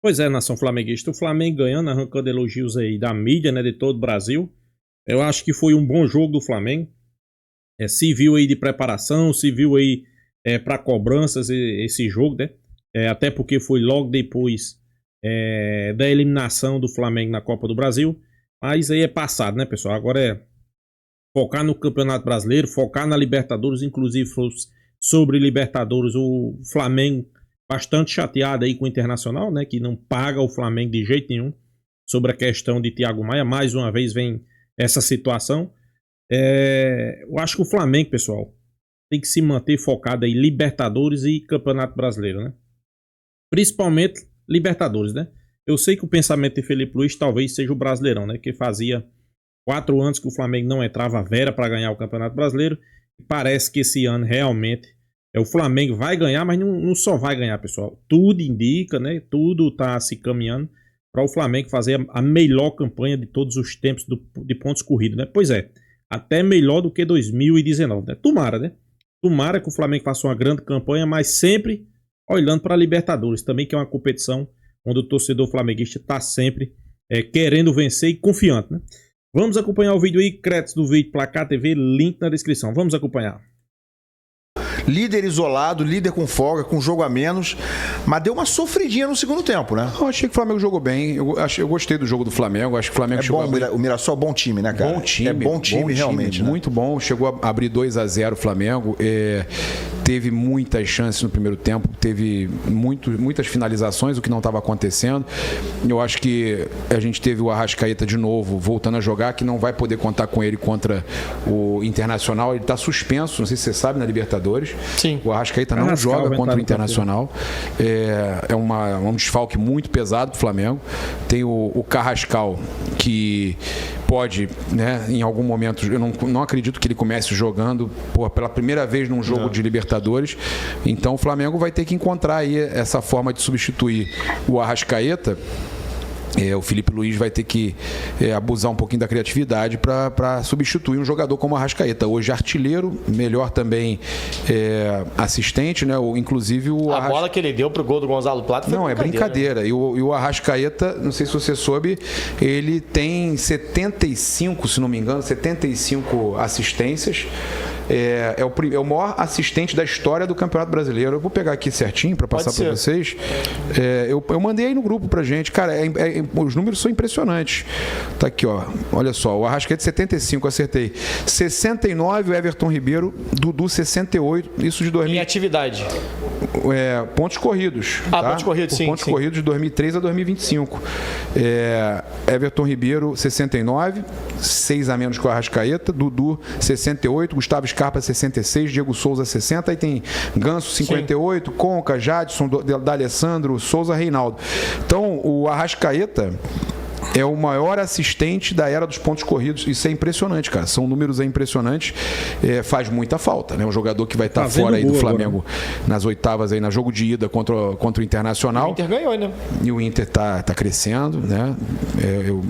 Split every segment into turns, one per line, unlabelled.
Pois é, nação flamenguista, o Flamengo ganhando, arrancando elogios aí da mídia, né, de todo o Brasil. Eu acho que foi um bom jogo do Flamengo. Se viu aí de preparação, se viu aí para cobranças esse jogo, né? Até porque foi logo depois da eliminação do Flamengo na Copa do Brasil. Mas aí é passado, né, pessoal? Agora é focar no Campeonato Brasileiro, focar na Libertadores, inclusive sobre Libertadores, o Flamengo bastante chateado aí com o Internacional, né, que não paga o Flamengo de jeito nenhum, sobre a questão de Thiago Maia. Mais uma vez vem essa situação. Eu acho que o Flamengo, pessoal, tem que se manter focado em Libertadores e Campeonato Brasileiro, né? Principalmente Libertadores, né? Eu sei que o pensamento de Felipe Luiz talvez seja o Brasileirão, né? Que fazia 4 anos que o Flamengo não entrava a vera para ganhar o Campeonato Brasileiro. Parece que esse ano realmente o Flamengo vai ganhar, mas não só vai ganhar, pessoal. Tudo indica, né? Tudo está se caminhando para o Flamengo fazer a melhor campanha de todos os tempos de pontos corridos, né? Pois é, até melhor do que 2019, né? Tomara, né? Tomara que o Flamengo faça uma grande campanha, mas sempre olhando para a Libertadores também, que é uma competição onde o torcedor flamenguista está sempre querendo vencer e confiante, né? Vamos acompanhar o vídeo aí, créditos do vídeo Placar TV, link na descrição. Vamos acompanhar.
Líder isolado, líder com folga, com jogo a menos, mas deu uma sofridinha no segundo tempo, né?
Eu achei que o Flamengo jogou bem, eu gostei do jogo do Flamengo, acho que o Flamengo chegou
bom, o Mirassol é bom time, né, cara?
Bom time,
bom time realmente, né?
Muito bom, chegou a abrir 2-0 o Flamengo, teve muitas chances no primeiro tempo, teve muitas finalizações, o que não estava acontecendo. Eu acho que a gente teve o Arrascaeta de novo, voltando a jogar, que não vai poder contar com ele contra o Internacional, ele está suspenso, não sei se você sabe, na Libertadores.
Sim.
O Arrascaeta não joga contra o Internacional. É um desfalque muito pesado para o Flamengo. Tem o Carrascal, que pode, né, em algum momento, eu não acredito que ele comece jogando pela primeira vez num jogo de Libertadores. Então o Flamengo vai ter que encontrar aí essa forma de substituir o Arrascaeta. O Felipe Luiz vai ter que abusar um pouquinho da criatividade para substituir um jogador como o Arrascaeta. Hoje artilheiro, melhor também assistente, né? Inclusive
a bola que ele deu pro gol do Gonzalo Plata foi
brincadeira. Né? E o Arrascaeta, não sei se você soube, ele tem 75, se não me engano, 75 assistências. É o maior assistente da história do Campeonato Brasileiro. Eu vou pegar aqui certinho para passar para vocês. Eu mandei aí no grupo pra gente. Cara, os números são impressionantes. Tá aqui, ó. Olha só, o Arrascaeta 75, acertei. 69, o Everton Ribeiro, Dudu 68, isso de 2000.
Em atividade.
Pontos corridos. Tá?
Pontos corridos, sim.
Pontos corridos de 2003 a 2025. Everton Ribeiro 69, 6 a menos que o Arrascaeta. Dudu 68, Gustavo Scarpa 66, Diego Souza 60, aí tem Ganso 58, sim. Conca, Jadson, D'Alessandro, Souza, Reinaldo. Então o Arrascaeta é o maior assistente da era dos pontos corridos. Isso é impressionante, cara. São números impressionantes. Faz muita falta, né? Um jogador que vai estar fora aí do Flamengo agora nas oitavas, aí, na jogo de ida contra o Internacional.
O Inter ganhou, né?
E o Inter tá crescendo, né?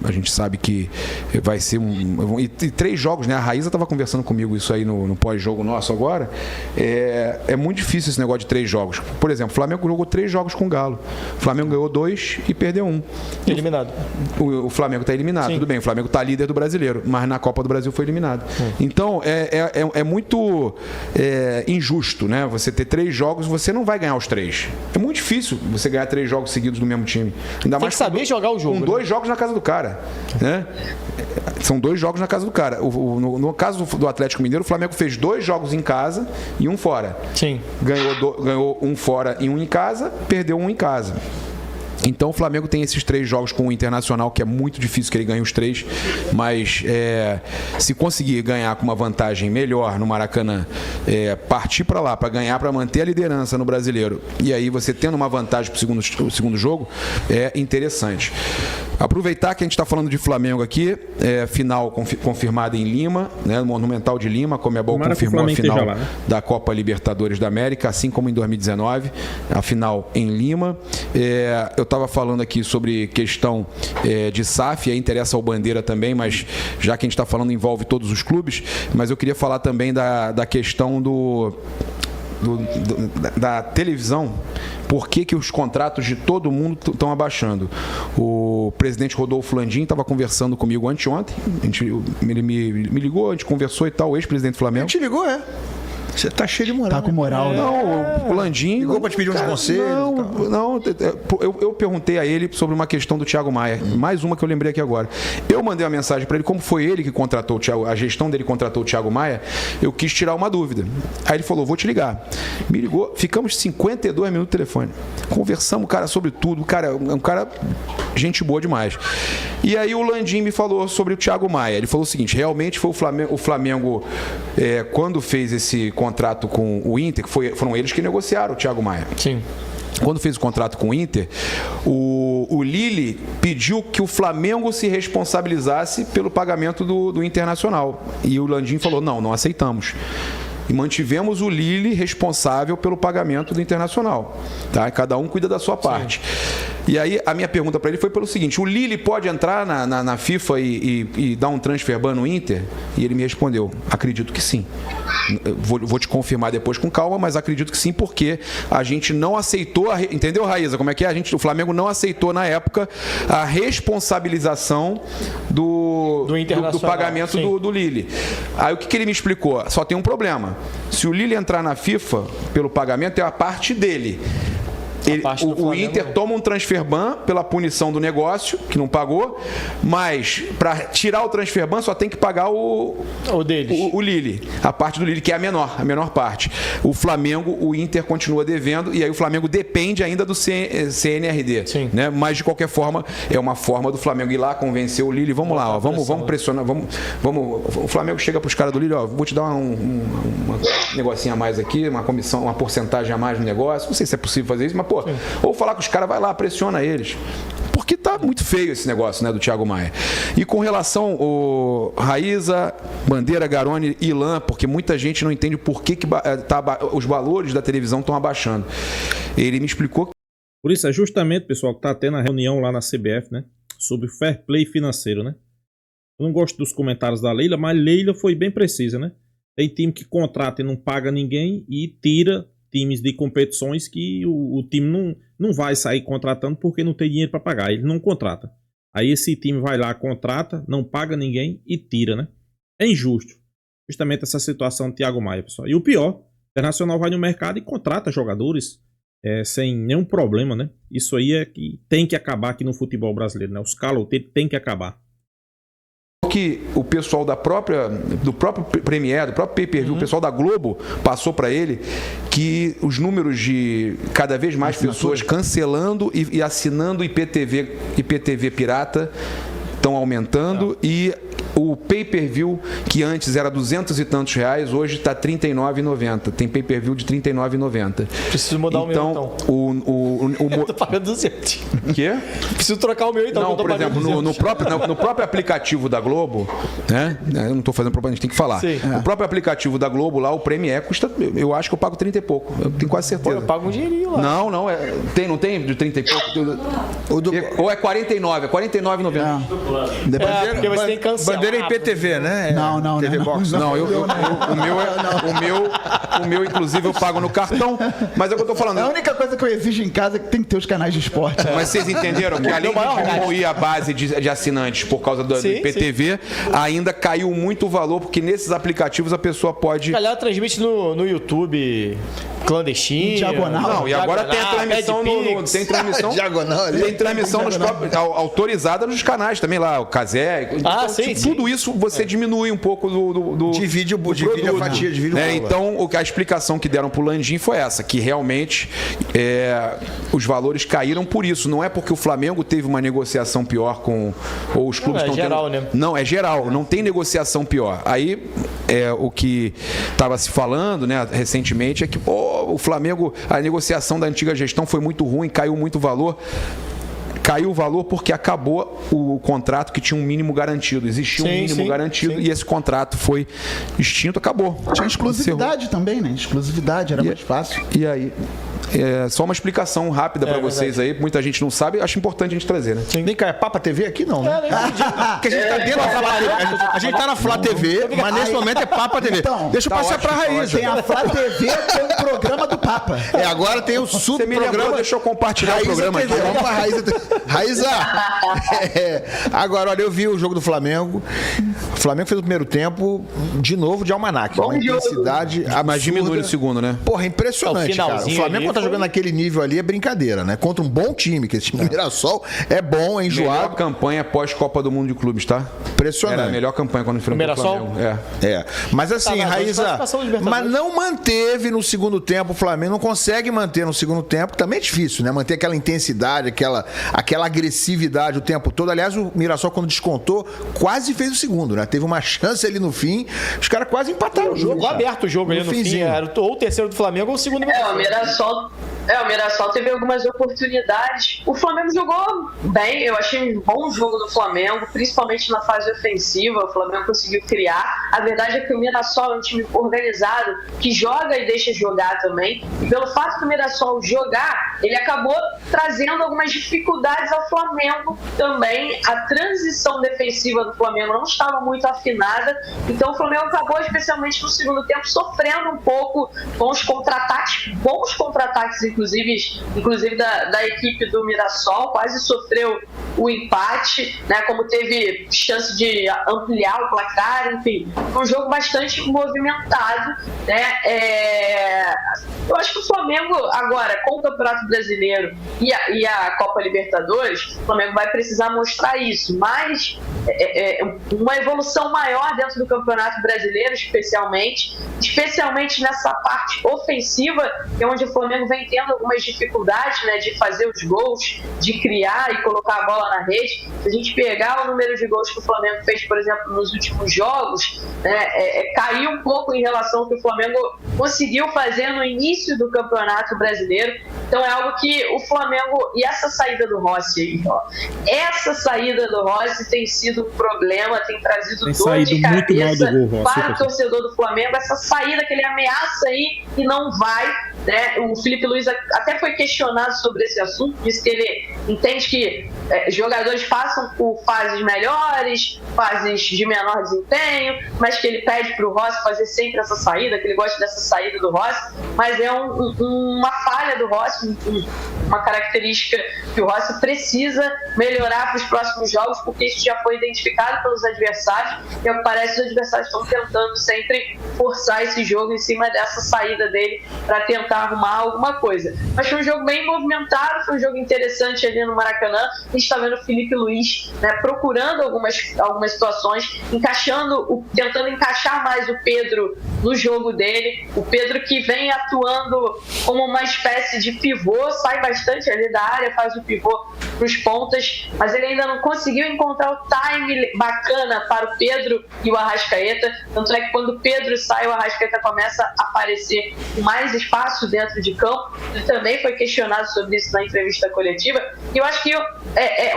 A gente sabe que vai ser e 3 jogos, né? A Raíza estava conversando comigo isso aí no pós-jogo nosso agora. É muito difícil esse negócio de 3 jogos. Por exemplo, o Flamengo jogou 3 jogos com o Galo. O Flamengo ganhou 2 e perdeu 1.
Eliminado.
O Flamengo está eliminado, sim. Tudo bem, o Flamengo está líder do Brasileiro, mas na Copa do Brasil foi eliminado. Então, é muito injusto, né? Você ter 3 jogos, você não vai ganhar os 3. É muito difícil você ganhar 3 jogos seguidos do mesmo time. Ainda
Tem
mais
que saber jogar o jogo.
Com 2 jogos na casa do cara, né? São 2 jogos na casa do cara. No caso do Atlético Mineiro, o Flamengo fez 2 jogos em casa e 1 fora.
Sim.
Ganhou 1 fora e 1 em casa, perdeu 1 em casa. Então o Flamengo tem esses 3 jogos com o Internacional, que é muito difícil que ele ganhe os 3, mas se conseguir ganhar com uma vantagem melhor no Maracanã, partir para lá, para ganhar, para manter a liderança no Brasileiro, e aí você tendo uma vantagem para o segundo jogo, é interessante. Aproveitar que a gente está falando de Flamengo aqui, final confirmada em Lima, né, no Monumental de Lima, como Conmebol confirmou a final lá, né, da Copa Libertadores da América, assim como em 2019, a final em Lima. Eu estava falando aqui sobre questão de SAF, aí interessa ao Bandeira também, mas já que a gente está falando envolve todos os clubes, mas eu queria falar também da questão da televisão, por que os contratos de todo mundo estão abaixando. O presidente Rodolfo Landim estava conversando comigo anteontem, ele me ligou, a gente conversou e tal, o ex-presidente do Flamengo.
A gente ligou, Você tá cheio de moral.
Tá com moral, né?
Não, o Landim...
Ligou pra te pedir uns conselhos?
Não, eu perguntei a ele sobre uma questão do Thiago Maia. Mais uma que eu lembrei aqui agora. Eu mandei uma mensagem para ele, como foi ele que contratou o Thiago, a gestão dele contratou o Thiago Maia, eu quis tirar uma dúvida. Aí ele falou, vou te ligar. Me ligou, ficamos 52 minutos no telefone. Conversamos, cara, sobre tudo. Cara, é um cara, gente boa demais. E aí o Landim me falou sobre o Thiago Maia. Ele falou o seguinte, realmente foi o Flamengo quando fez esse contrato com o Inter, foram eles que negociaram o Thiago Maia.
Sim.
Quando fez o contrato com o Inter, o Lille pediu que o Flamengo se responsabilizasse pelo pagamento do Internacional. E o Landim falou, não aceitamos. E mantivemos o Lille responsável pelo pagamento do Internacional. Tá? Cada um cuida da sua parte. E aí a minha pergunta para ele foi pelo seguinte, o Lille pode entrar na FIFA e dar um transfer ban no Inter? E ele me respondeu, acredito que sim. Vou te confirmar depois com calma, mas acredito que sim, porque a gente não aceitou, entendeu, Raíza, como é que é? O Flamengo não aceitou na época a responsabilização do pagamento do Lille. Aí o que ele me explicou? Só tem um problema. Se o Lille entrar na FIFA pelo pagamento, é a parte dele. O Inter toma um transfer ban pela punição do negócio, que não pagou, mas para tirar o transfer ban só tem que pagar o Lille, a parte do Lille, que é a menor parte. O Flamengo, o Inter continua devendo, e aí o Flamengo depende ainda do CNRD. Né? Mas de qualquer forma, é uma forma do Flamengo ir lá, convencer o Lille, vamos lá, vamos pressionar, o Flamengo chega para os caras do Lille, vou te dar um negocinho a mais aqui, uma comissão, uma porcentagem a mais no negócio, não sei se é possível fazer isso, mas ou falar com os caras, vai lá, pressiona eles. Porque tá muito feio esse negócio, né, do Thiago Maia. E com relação ao Raíza, Bandeira, Garoni e Ilan, porque muita gente não entende por que os valores da televisão estão abaixando. Ele me explicou.
Por isso, é justamente, pessoal, que tá tendo a reunião lá na CBF, né, sobre o fair play financeiro, né. Eu não gosto dos comentários da Leila, mas Leila foi bem precisa, né. Tem time que contrata e não paga ninguém e tira times de competições que o time não vai sair contratando porque não tem dinheiro para pagar, ele não contrata. Aí esse time vai lá, contrata, não paga ninguém e tira, né? É injusto. Justamente essa situação do Thiago Maia, pessoal. E o pior, o Internacional vai no mercado e contrata jogadores sem nenhum problema, né? Isso aí é que tem que acabar aqui no futebol brasileiro, né? Os caloteiros tem que acabar.
Que o pessoal do próprio Premier, do próprio pay-per-view, o pessoal da Globo passou para ele que os números de cada vez mais pessoas cancelando e assinando IPTV pirata estão aumentando e o pay-per-view, que antes era 200 e tantos reais, hoje está R$ 39,90. Tem pay-per-view de R$ 39,90.
Preciso mudar o meu, então. Eu tô pagando 200.
Quê?
Preciso trocar o meu, então.
Não, por exemplo, no próprio aplicativo da Globo, né? Eu não estou fazendo propaganda, a gente tem que falar. O próprio aplicativo da Globo lá, o Premier, custa, eu acho que eu pago 30 e pouco. Eu tenho quase certeza.
Pô, eu pago um dinheirinho lá.
Não, não tem de 30 e pouco? Ou é 49, é 49,90.
Porque você tem que cancelar.
Bandeira IPTV, né?
Não.
TV Box.
Não, o meu, inclusive, eu pago no cartão. Mas é o que eu tô falando.
A única coisa que eu exijo em casa é que tem que ter os canais de esporte.
Mas vocês entenderam que além de diminuir a base de assinantes por causa do IPTV, ainda caiu muito o valor, porque nesses aplicativos a pessoa pode...
A galera transmite no YouTube clandestino.
Diagonal.
Não, e agora tem a transmissão tem transmissão.
Diagonal ali.
Tem transmissão nos próprios, autorizada nos canais também lá, o Casé. Então,
sim.
Tudo isso você diminui um pouco do
divide a fatia, divide o valor.
Então, a explicação que deram pro Landim foi essa, que realmente os valores caíram por isso. Não é porque o Flamengo teve uma negociação pior ou os clubes estão
geral,
tendo...
né?
Não, é geral, não tem negociação pior. Aí, o que estava se falando, né, recentemente, é que o Flamengo, a negociação da antiga gestão foi muito ruim, caiu muito o valor. Caiu o valor porque acabou o contrato que tinha um mínimo garantido. Existia um mínimo garantido e esse contrato foi extinto, acabou.
Tinha exclusividade também, né? Exclusividade, era mais fácil.
E aí? Só uma explicação rápida para vocês aí, muita gente não sabe, acho importante a gente trazer, né?
Vem cá, é Papa TV aqui não, né? Porque a gente tá dentro da Flá TV. A gente tá na Flá TV, mas nesse momento é Papa TV.
Então,
deixa eu passar pra Raíza.
Tem a Flá TV, tem o programa do Papa.
Agora tem o subprograma.
Deixa eu compartilhar
Raíza
o programa
TV.
aqui.
Vamos pra Raíza. Agora, olha, eu vi o jogo do Flamengo. O Flamengo fez o primeiro tempo, de novo, de almanaque. Uma intensidade absurda.
Mas diminui no segundo, né?
Porra, impressionante, cara. O Flamengo, quando tá jogando naquele nível ali, é brincadeira, né? Contra um bom time, que esse time do Mirassol é bom, é enjoado.
Melhor campanha pós-Copa do Mundo de Clubes, tá?
Impressionante.
Era a melhor campanha quando enfrentou o Flamengo.
Mas assim, Raíza, mas não manteve no segundo tempo. O Flamengo não consegue manter no segundo tempo. Também é difícil, né? Manter aquela intensidade, aquela agressividade o tempo todo. Aliás, o Mirassol, quando descontou, quase fez o segundo, né? Teve uma chance ali no fim. Os caras quase empataram o jogo.
Jogou aberto o jogo ali no fim. Era ou o terceiro do Flamengo ou o segundo do
Mirassol. O Mirassol teve algumas oportunidades. O Flamengo jogou bem, eu achei um bom jogo do Flamengo, principalmente na fase ofensiva. O Flamengo conseguiu criar. A verdade é que o Mirassol é um time organizado, que joga e deixa jogar também. E pelo fato do Mirassol jogar, ele acabou trazendo algumas dificuldades ao Flamengo também. A transição defensiva do Flamengo não estava muito afinada, então o Flamengo acabou, especialmente no segundo tempo, sofrendo um pouco com os contra-ataques, bons contra-ataques, inclusive da equipe do Mirassol, quase sofreu o empate, né, como teve chance de ampliar o placar, enfim, foi um jogo bastante movimentado, né. Eu acho que o Flamengo agora, com o Campeonato Brasileiro e a Copa Libertadores, o Flamengo vai precisar mostrar isso, mas uma evolução maior dentro do Campeonato Brasileiro, especialmente nessa parte ofensiva, que é onde o Flamengo vem tendo algumas dificuldades, né, de fazer os gols, de criar e colocar a bola na rede. Se a gente pegar o número de gols que o Flamengo fez, por exemplo, nos últimos jogos, né, caiu um pouco em relação ao que o Flamengo conseguiu fazer no início do Campeonato Brasileiro. Então é algo que o Flamengo, e essa saída do Rossi aí, essa saída do Rossi tem sido um problema, tem trazido dor de cabeça para o torcedor do Flamengo, essa saída que ele ameaça aí e não vai, né? O Felipe Luiz até foi questionado sobre esse assunto, disse que ele entende que jogadores passam por fases melhores, fases de menor desempenho, mas que ele pede para o Rossi fazer sempre essa saída, que ele gosta dessa saída do Rossi, mas é uma falha do Rossi, uma característica que o Rossi precisa melhorar para os próximos jogos, porque isso já foi identificado pelos adversários, e ao que parece os adversários estão tentando sempre forçar esse jogo em cima dessa saída dele para tentar arrumar alguma coisa. Mas foi um jogo bem movimentado, foi um jogo interessante ali no Maracanã. A gente está vendo o Felipe Luiz, né, procurando algumas situações, tentando encaixar mais o Pedro no jogo dele. O Pedro que vem atuando como uma espécie de pivô, sai bastante ali da área, faz o pivô para os pontas, mas ele ainda não conseguiu encontrar o time bacana para o Pedro e o Arrascaeta. Tanto é que quando o Pedro sai, o Arrascaeta começa a aparecer com mais espaço dentro de campo. Ele também foi questionado sobre isso na entrevista coletiva, e eu acho que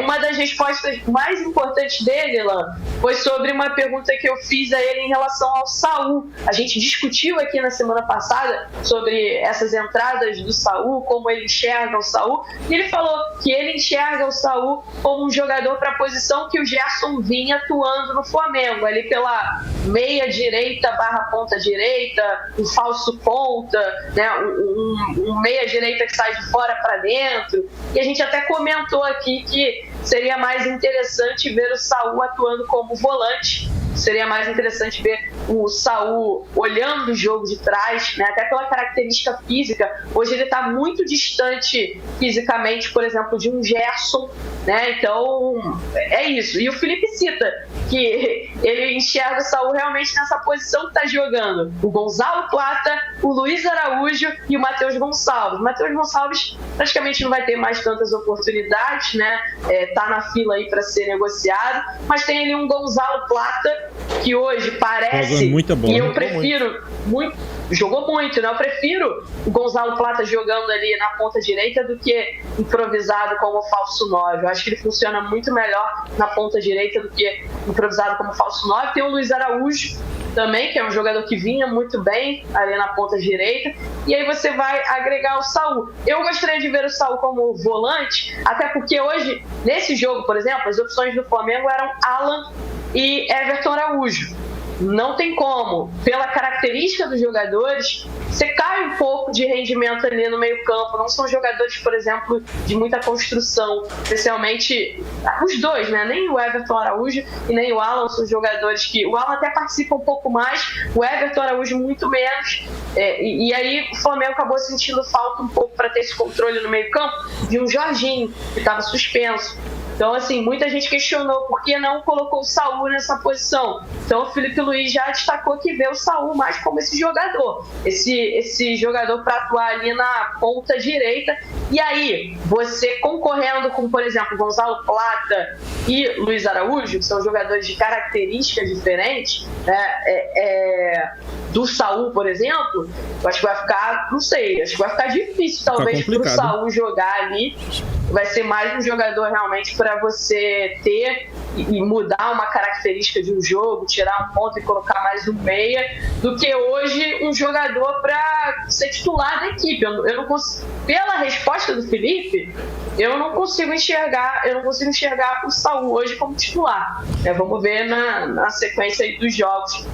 uma das respostas mais importantes dele, Lan, foi sobre uma pergunta que eu fiz a ele em relação ao Saul. A gente discutiu aqui na semana passada sobre essas entradas do Saul, como ele enxerga o Saul, e ele falou que ele enxerga o Saul como um jogador para a posição que o Gerson vinha atuando no Flamengo, ali pela meia direita / ponta direita, um falso ponta, né, um meia direita que sai de fora para dentro. E a gente até comentou aqui que seria mais interessante ver o Saul atuando como volante, seria mais interessante ver o Saul olhando o jogo de trás, né? Até pela característica física. Hoje ele está muito distante fisicamente, por exemplo, de um Gerson, né? Então é isso. E o Felipe cita que ele enxerga o Saul realmente nessa posição que está jogando o Gonzalo Plata, o Luiz Araújo e o Matheus Gonçalves. O Matheus Gonçalves praticamente não vai ter mais tantas oportunidades, né? Tá na fila aí para ser negociado, mas tem ali um Gonzalo Plata que hoje parece, e eu prefiro muito, jogou muito, né? Eu prefiro o Gonzalo Plata jogando ali na ponta direita do que improvisado como falso 9. Eu acho que ele funciona muito melhor na ponta direita do que improvisado como falso 9. Tem o Luiz Araújo também, que é um jogador que vinha muito bem ali na ponta direita, e aí você vai agregar o Saul. Eu gostaria de ver o Saul como volante, até porque hoje, nesse jogo, por exemplo, as opções do Flamengo eram Alan e Everton Araújo. Não tem como, pela característica dos jogadores, você cai um pouco de rendimento ali no meio campo. Não são jogadores, por exemplo, de muita construção, especialmente os dois, né? Nem o Everton Araújo e nem o Alan são jogadores que... O Alan até participa um pouco mais, o Everton Araújo muito menos, e aí o Flamengo acabou sentindo falta um pouco para ter esse controle no meio campo de um Jorginho, que estava suspenso. Então, assim, muita gente questionou por que não colocou o Saul nessa posição. Então, o Felipe Luiz já destacou que vê o Saul mais como esse jogador. Esse jogador para atuar ali na ponta direita. E aí, você concorrendo com, por exemplo, Gonzalo Plata e Luiz Araújo, que são jogadores de características diferentes, do Saul, por exemplo, eu acho que vai ficar, não sei, acho que vai ficar difícil, talvez, para o Saul jogar ali. Vai ser mais um jogador realmente para você ter e mudar uma característica de um jogo, tirar um ponto e colocar mais um meia, do que hoje um jogador para ser titular da equipe. Eu não consigo, pela resposta do Felipe, eu não consigo enxergar o Saul hoje como titular. Vamos ver na sequência aí dos jogos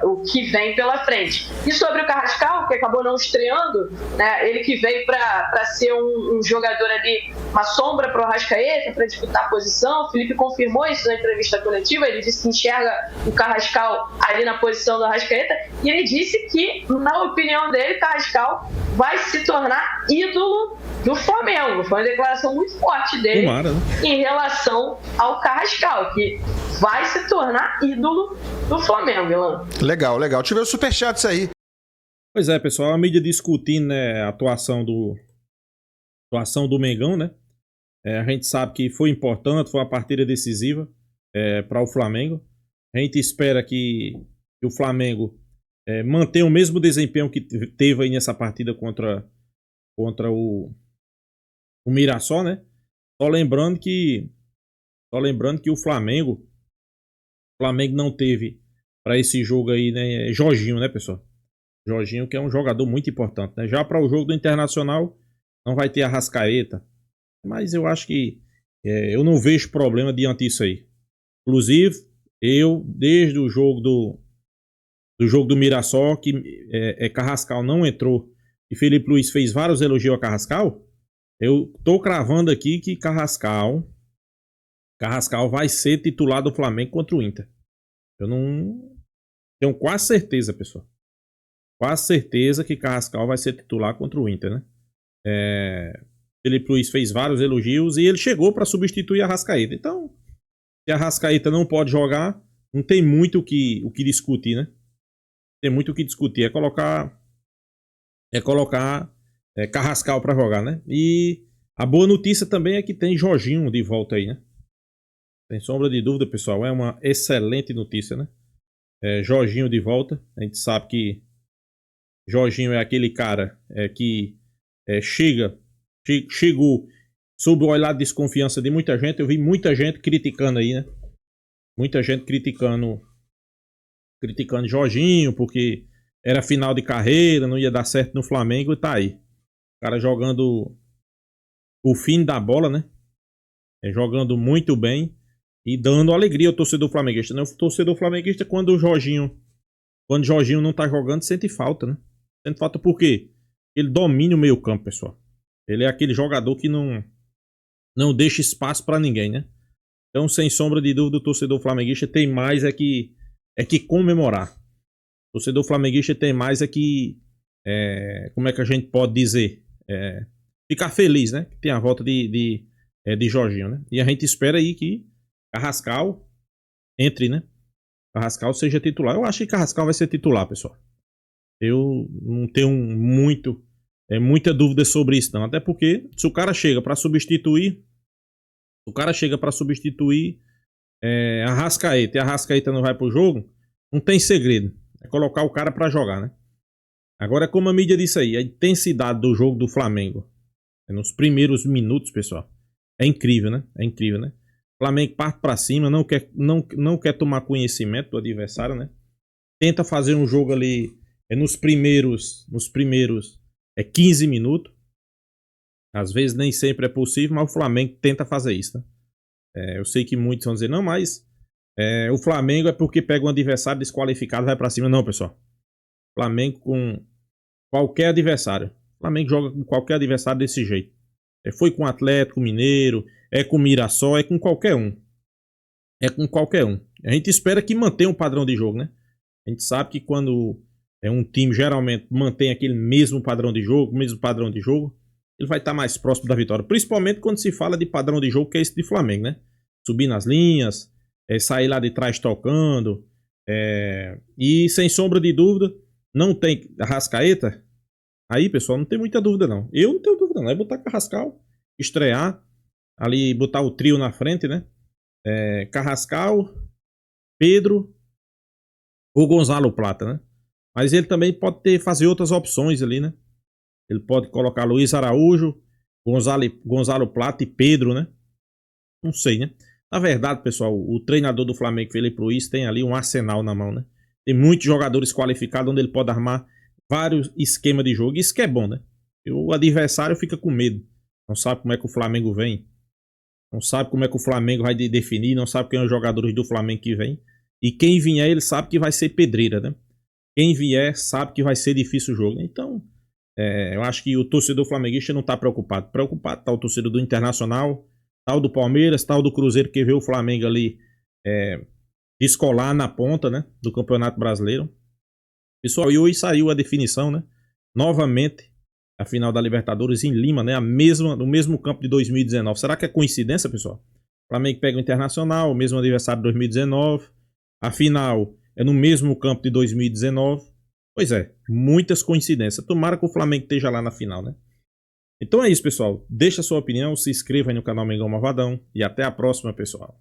o que vem pela frente. E sobre o Carrascal, que acabou não estreando, né, ele que veio para ser um jogador ali, uma sombra para o Arrascaeta, para disputar a posição. O Felipe confirmou isso na entrevista coletiva. Ele disse que enxerga o Carrascal ali na posição do Arrascaeta, e ele disse que, na opinião dele, Carrascal vai se tornar ídolo do Flamengo. Foi uma declaração muito forte dele.
Tomara, né?
Em relação ao Carrascal, que vai se tornar ídolo do Flamengo, Ilan.
Legal, legal. Deixa eu ver os superchats aí.
Pois é, pessoal, a mídia discutindo, né, a atuação do Mengão, né? A gente sabe que foi importante, foi uma partida decisiva para o Flamengo. A gente espera que o Flamengo mantenha o mesmo desempenho que teve aí nessa partida contra o Mirassol, né? Só lembrando que o Flamengo não teve para esse jogo aí, né, Jorginho, né, pessoal? Jorginho, que é um jogador muito importante, né? Já para o jogo do Internacional não vai ter Arrascaeta, mas eu acho que eu não vejo problema diante disso aí. Inclusive, eu desde o jogo do Mirassol, que Carrascal não entrou e Felipe Luiz fez vários elogios a Carrascal, eu tô cravando aqui que Carrascal vai ser titular do Flamengo contra o Inter. Eu não tenho quase certeza, pessoal. Quase certeza que Carrascal vai ser titular contra o Inter, né? Felipe Luiz fez vários elogios e ele chegou para substituir a Arrascaeta. Então, se a Arrascaeta não pode jogar, não tem muito o que discutir, né? Tem muito o que discutir. É colocar Carrascal para jogar, né? E a boa notícia também é que tem Jorginho de volta aí, né? Sem sombra de dúvida, pessoal. É uma excelente notícia, né? Jorginho de volta. A gente sabe que Jorginho é aquele cara que chegou sob o olhar de desconfiança de muita gente. Eu vi muita gente criticando aí, né? Muita gente criticando Jorginho, porque era final de carreira, não ia dar certo no Flamengo, e tá aí. O cara jogando o fim da bola, né? Jogando muito bem e dando alegria ao torcedor flamenguista, né? O torcedor flamenguista, quando o Jorginho não tá jogando, sente falta, né? Sente falta por quê? Ele domina o meio campo, pessoal. Ele é aquele jogador que não deixa espaço pra ninguém, né? Então, sem sombra de dúvida, o torcedor flamenguista tem mais que comemorar. O torcedor flamenguista tem mais que como é que a gente pode dizer? Ficar feliz, né? Que tem a volta de Jorginho, né? E a gente espera aí que Carrascal entre, né? Carrascal seja titular. Eu acho que Carrascal vai ser titular, pessoal. Eu não tenho muita dúvida sobre isso, não. Até porque se o cara chega para substituir Arrascaeta e Arrascaeta não vai pro jogo, não tem segredo. É colocar o cara para jogar, né? Agora, como a mídia disse aí, a intensidade do jogo do Flamengo nos primeiros minutos, pessoal, é incrível, né? É incrível, né? O Flamengo parte para cima, não quer tomar conhecimento do adversário, né? tenta fazer um jogo ali nos primeiros 15 minutos. Às vezes nem sempre é possível, mas o Flamengo tenta fazer isso, né? Eu sei que muitos vão dizer, não, mas o Flamengo é porque pega um adversário desqualificado e vai pra cima. Não, pessoal. Flamengo com qualquer adversário. O Flamengo joga com qualquer adversário desse jeito. Foi com o Atlético Mineiro, é com o Mirassol, é com qualquer um. É com qualquer um. A gente espera que mantenha um padrão de jogo, né? A gente sabe que quando um time geralmente mantém aquele mesmo padrão de jogo, ele vai estar mais próximo da vitória. Principalmente quando se fala de padrão de jogo, que é esse de Flamengo, né? Subir nas linhas, sair lá de trás tocando. E sem sombra de dúvida, não tem Arrascaeta. Aí, pessoal, não tem muita dúvida, não. Eu não tenho dúvida, não. É botar Carrascal, estrear, ali botar o trio na frente, né? Carrascal, Pedro ou Gonzalo Plata, né? Mas ele também pode fazer outras opções ali, né? Ele pode colocar Luiz Araújo, Gonzalo Plata e Pedro, né? Não sei, né? Na verdade, pessoal, o treinador do Flamengo, Felipe Luiz, tem ali um arsenal na mão, né? Tem muitos jogadores qualificados onde ele pode armar vários esquemas de jogo. Isso que é bom, né? E o adversário fica com medo. Não sabe como é que o Flamengo vem. Não sabe como é que o Flamengo vai definir. Não sabe quem são os jogadores do Flamengo que vem. E quem vier, ele sabe que vai ser pedreira, né? Quem vier, sabe que vai ser difícil o jogo, né? Então, eu acho que o torcedor flamenguista não está preocupado. Preocupado está o torcedor do Internacional, tal do Palmeiras, tal do Cruzeiro, que vê o Flamengo ali descolar na ponta, né? Do Campeonato Brasileiro. Pessoal, e hoje saiu a definição, né? Novamente, a final da Libertadores em Lima, né? No mesmo campo de 2019. Será que é coincidência, pessoal? O Flamengo pega o Internacional, o mesmo adversário de 2019. A final é no mesmo campo de 2019. Pois é, muitas coincidências. Tomara que o Flamengo esteja lá na final, né? Então é isso, pessoal. Deixa a sua opinião, se inscreva aí no canal Mengão Malvadão e até a próxima, pessoal.